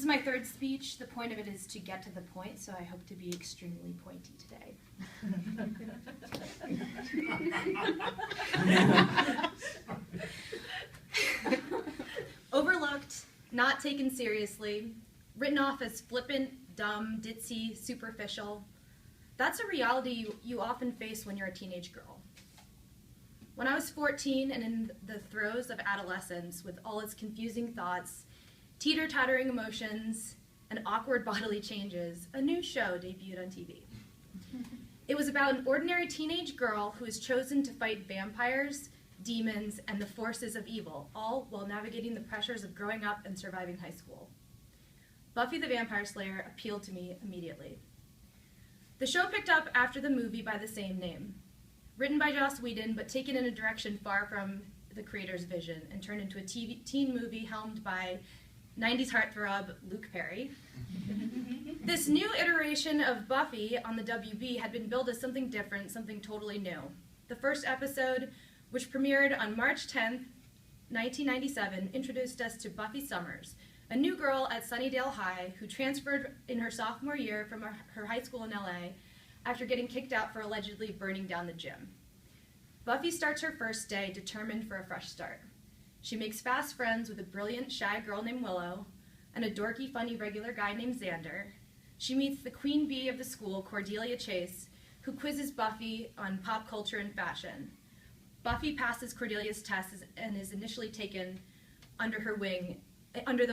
my third speech. The point of it is to get to the point, so I hope to be extremely pointy today. Overlooked, not taken seriously, written off as flippant, dumb, ditzy, superficial. That's a reality you often face when you're a teenage girl. When I was 14 and in the throes of adolescence with all its confusing thoughts, teeter-tottering emotions, and awkward bodily changes, a new show debuted on TV. It was about an ordinary teenage girl who is chosen to fight vampires, demons, and the forces of evil, all while navigating the pressures of growing up and surviving high school. Buffy the Vampire Slayer appealed to me immediately. The show picked up after the movie by the same name. Written by Joss Whedon, but taken in a direction far from the creator's vision and turned into a teen movie helmed by 90s heartthrob Luke Perry. This new iteration of Buffy on the WB had been billed as something different, something totally new. The first episode, which premiered on March 10th, 1997, introduced us to Buffy Summers, a new girl at Sunnydale High who transferred in her sophomore year from her high school in LA after getting kicked out for allegedly burning down the gym. Buffy starts her first day determined for a fresh start. She makes fast friends with a brilliant, shy girl named Willow and a dorky, funny regular guy named Xander. She meets the queen bee of the school, Cordelia Chase, who quizzes Buffy on pop culture and fashion. Buffy passes Cordelia's test and is initially taken under the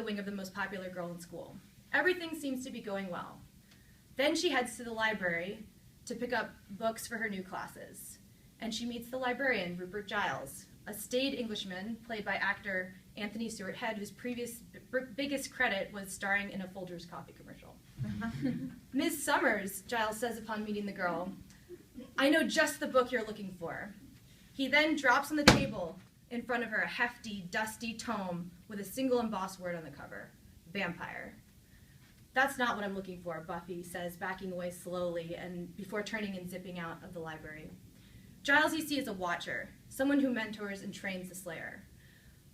wing of the most popular girl in school. Everything seems to be going well. Then she heads to the library to pick up books for her new classes. And she meets the librarian, Rupert Giles, a staid Englishman played by actor Anthony Stewart Head, whose previous biggest credit was starring in a Folgers coffee commercial. Ms. Summers, Giles says upon meeting the girl, "I know just the book you're looking for." He then drops on the table in front of her a hefty, dusty tome with a single embossed word on the cover, vampire. "That's not what I'm looking for," Buffy says, backing away slowly and before turning and zipping out of the library. Giles you see is a watcher, someone who mentors and trains the Slayer.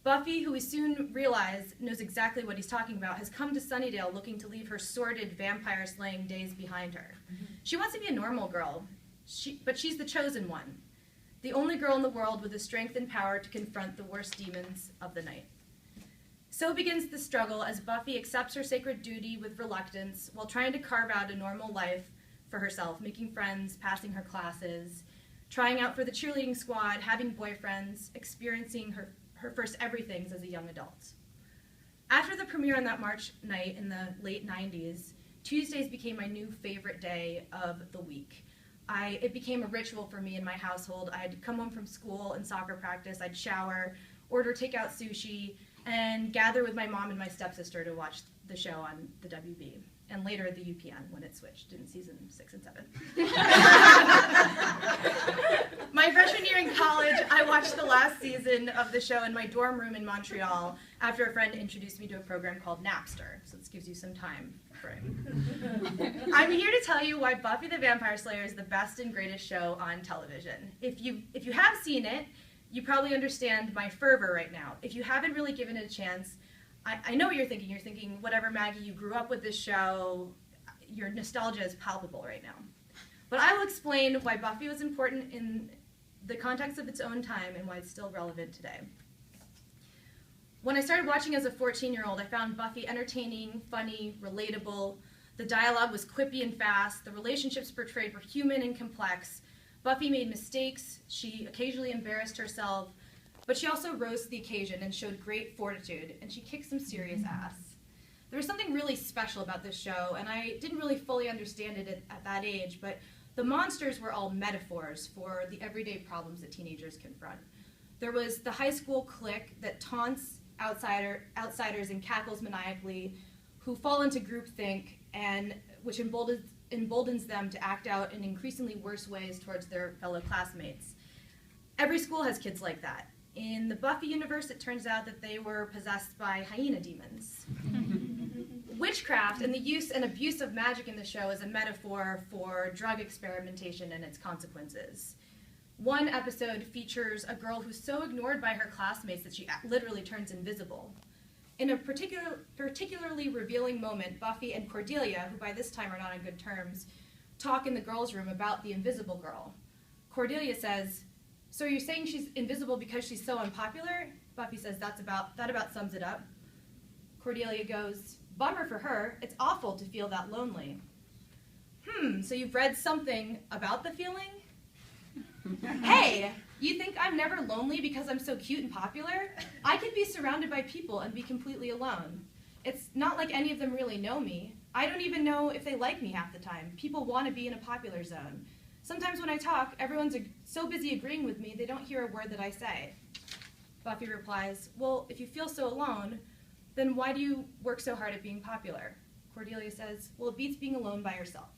Buffy, who we soon realize knows exactly what he's talking about, has come to Sunnydale looking to leave her sordid vampire-slaying days behind her. She wants to be a normal girl, but she's the chosen one, the only girl in the world with the strength and power to confront the worst demons of the night. So begins the struggle as Buffy accepts her sacred duty with reluctance while trying to carve out a normal life for herself, making friends, passing her classes, trying out for the cheerleading squad, having boyfriends, experiencing her first everythings as a young adult. After the premiere on that March night in the late 90s, Tuesdays became my new favorite day of the week. It became a ritual for me in my household. I'd come home from school and soccer practice, I'd shower, order takeout sushi, and gather with my mom and my stepsister to watch the show on the WB, and later the UPN when it switched in season 6 and 7. My freshman year in college, I watched the last season of the show in my dorm room in Montreal after a friend introduced me to a program called Napster, so this gives you some time frame. I'm here to tell you why Buffy the Vampire Slayer is the best and greatest show on television. If you have seen it, you probably understand my fervor right now. If you haven't really given it a chance, I know what you're thinking. You're thinking, whatever, Maggie, you grew up with this show, your nostalgia is palpable right now. But I will explain why Buffy was important in the context of its own time and why it's still relevant today. When I started watching as a 14-year-old, I found Buffy entertaining, funny, relatable. The dialogue was quippy and fast. The relationships portrayed were human and complex. Buffy made mistakes. She occasionally embarrassed herself. But she also rose to the occasion and showed great fortitude, and she kicked some serious ass. There was something really special about this show, and I didn't really fully understand it at that age, but the monsters were all metaphors for the everyday problems that teenagers confront. There was the high school clique that taunts outsiders and cackles maniacally, who fall into groupthink, and which emboldens them to act out in increasingly worse ways towards their fellow classmates. Every school has kids like that. In the Buffy universe, it turns out that they were possessed by hyena demons. Witchcraft and the use and abuse of magic in the show is a metaphor for drug experimentation and its consequences. One episode features a girl who's so ignored by her classmates that she literally turns invisible. In a particularly revealing moment, Buffy and Cordelia, who by this time are not on good terms, talk in the girls' room about the invisible girl. Cordelia says, "So you're saying she's invisible because she's so unpopular?" Buffy says, that about sums it up. Cordelia goes, "Bummer for her. It's awful to feel that lonely." So you've read something about the feeling? Hey, you think I'm never lonely because I'm so cute and popular? I could be surrounded by people and be completely alone. It's not like any of them really know me. I don't even know if they like me half the time. People want to be in a popular zone. Sometimes when I talk, everyone's so busy agreeing with me, they don't hear a word that I say. Buffy replies, "Well, if you feel so alone, then why do you work so hard at being popular?" Cordelia says, "Well, it beats being alone by yourself."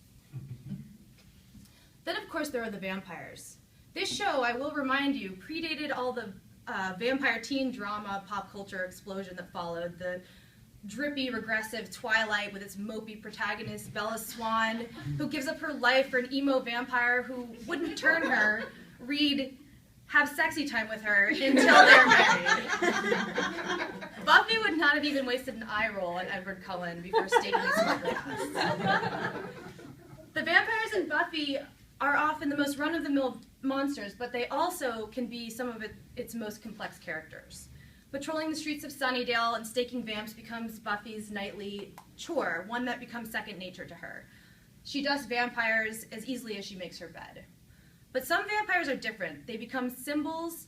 Then, of course, there are the vampires. This show, I will remind you, predated all the vampire teen drama pop culture explosion that followed. The drippy, regressive Twilight with its mopey protagonist, Bella Swan, who gives up her life for an emo vampire who wouldn't turn her, read, have sexy time with her until they're married. Buffy would not have even wasted an eye roll on Edward Cullen before stating his us. The vampires in Buffy are often the most run-of-the-mill monsters, but they also can be some of its most complex characters. Patrolling the streets of Sunnydale and staking vamps becomes Buffy's nightly chore, one that becomes second nature to her. She dusts vampires as easily as she makes her bed. But some vampires are different. They become symbols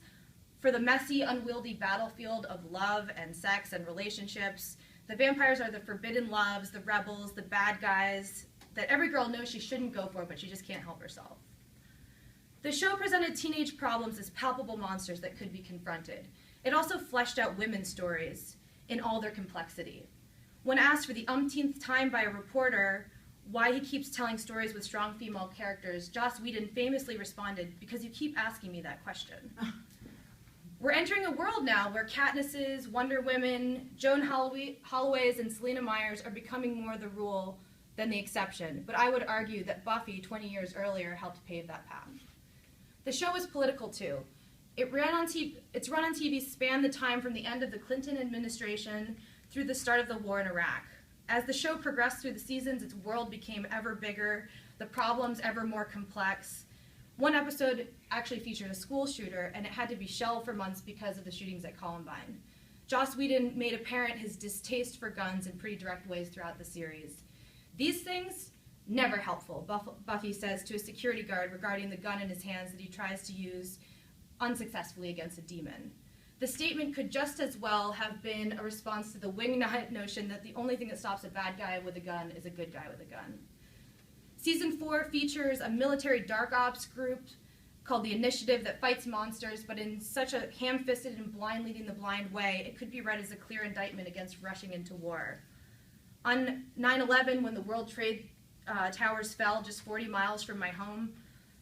for the messy, unwieldy battlefield of love and sex and relationships. The vampires are the forbidden loves, the rebels, the bad guys that every girl knows she shouldn't go for, but she just can't help herself. The show presented teenage problems as palpable monsters that could be confronted. It also fleshed out women's stories in all their complexity. When asked for the umpteenth time by a reporter why he keeps telling stories with strong female characters, Joss Whedon famously responded, "Because you keep asking me that question." We're entering a world now where Katnisses, Wonder Women, Joan Holloways, and Selena Meyers are becoming more the rule than the exception, but I would argue that Buffy, 20 years earlier, helped pave that path. The show was political, too. Its run on TV spanned the time from the end of the Clinton administration through the start of the war in Iraq. As the show progressed through the seasons, its world became ever bigger, the problems ever more complex. One episode actually featured a school shooter, and it had to be shelved for months because of the shootings at Columbine. Joss Whedon made apparent his distaste for guns in pretty direct ways throughout the series. "These things, never helpful," Buffy says to a security guard regarding the gun in his hands that he tries to use unsuccessfully against a demon. The statement could just as well have been a response to the wingnut notion that the only thing that stops a bad guy with a gun is a good guy with a gun. Season 4 features a military dark ops group called the Initiative that fights monsters, but in such a ham-fisted and blind leading the blind way, it could be read as a clear indictment against rushing into war. On 9/11, when the World Trade Towers fell just 40 miles from my home,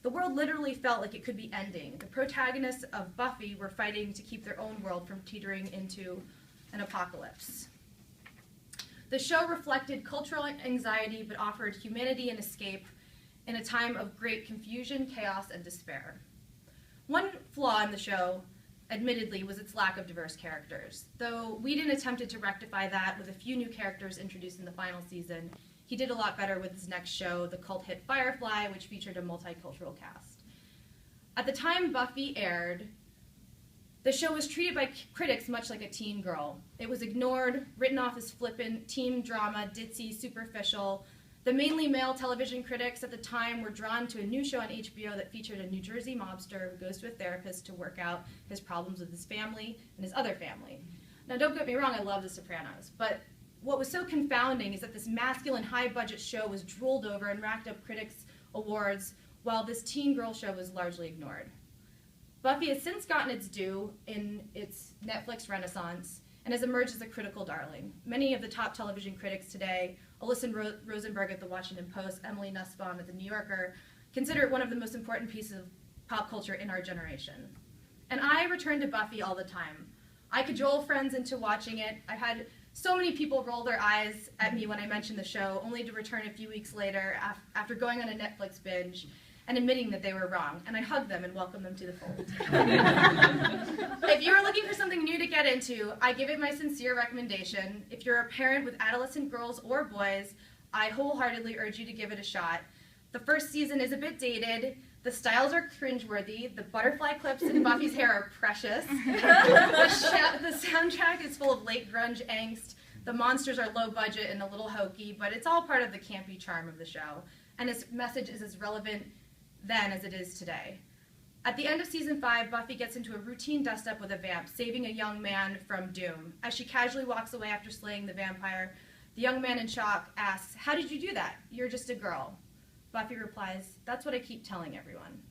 the world literally felt like it could be ending. The protagonists of Buffy were fighting to keep their own world from teetering into an apocalypse. The show reflected cultural anxiety, but offered humanity and escape in a time of great confusion, chaos, and despair. One flaw in the show, admittedly, was its lack of diverse characters. Though Whedon attempted to rectify that with a few new characters introduced in the final season, he did a lot better with his next show, the cult hit Firefly, which featured a multicultural cast. At the time Buffy aired, the show was treated by critics much like a teen girl. It was ignored, written off as flippant, teen drama, ditzy, superficial. The mainly male television critics at the time were drawn to a new show on HBO that featured a New Jersey mobster who goes to a therapist to work out his problems with his family and his other family. Now, don't get me wrong, I love The Sopranos, but what was so confounding is that this masculine, high-budget show was drooled over and racked up critics' awards, while this teen girl show was largely ignored. Buffy has since gotten its due in its Netflix renaissance and has emerged as a critical darling. Many of the top television critics today, Alyson Rosenberg at the Washington Post, Emily Nussbaum at the New Yorker, consider it one of the most important pieces of pop culture in our generation. And I return to Buffy all the time. I cajole friends into watching it. I've had so many people roll their eyes at me when I mention the show, only to return a few weeks later after going on a Netflix binge. and admitting that they were wrong, and I hug them and welcome them to the fold. If you are looking for something new to get into, I give it my sincere recommendation. If you're a parent with adolescent girls or boys, I wholeheartedly urge you to give it a shot. The first season is a bit dated, the styles are cringeworthy, the butterfly clips in Buffy's hair are precious, the soundtrack is full of late grunge angst, the monsters are low budget and a little hokey, but it's all part of the campy charm of the show, and its message is as relevant then as it is today. At the end of season 5, Buffy gets into a routine dust-up with a vamp, saving a young man from doom. As she casually walks away after slaying the vampire, the young man in shock asks, "How did you do that? You're just a girl." Buffy replies, "That's what I keep telling everyone."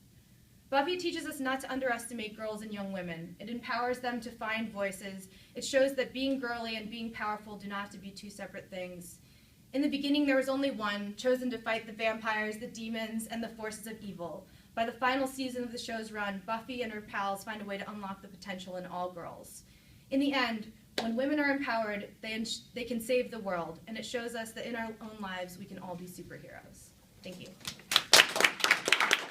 Buffy teaches us not to underestimate girls and young women. It empowers them to find voices. It shows that being girly and being powerful do not have to be two separate things. In the beginning, there was only one, chosen to fight the vampires, the demons, and the forces of evil. By the final season of the show's run, Buffy and her pals find a way to unlock the potential in all girls. In the end, when women are empowered, they can save the world, and it shows us that in our own lives, we can all be superheroes. Thank you.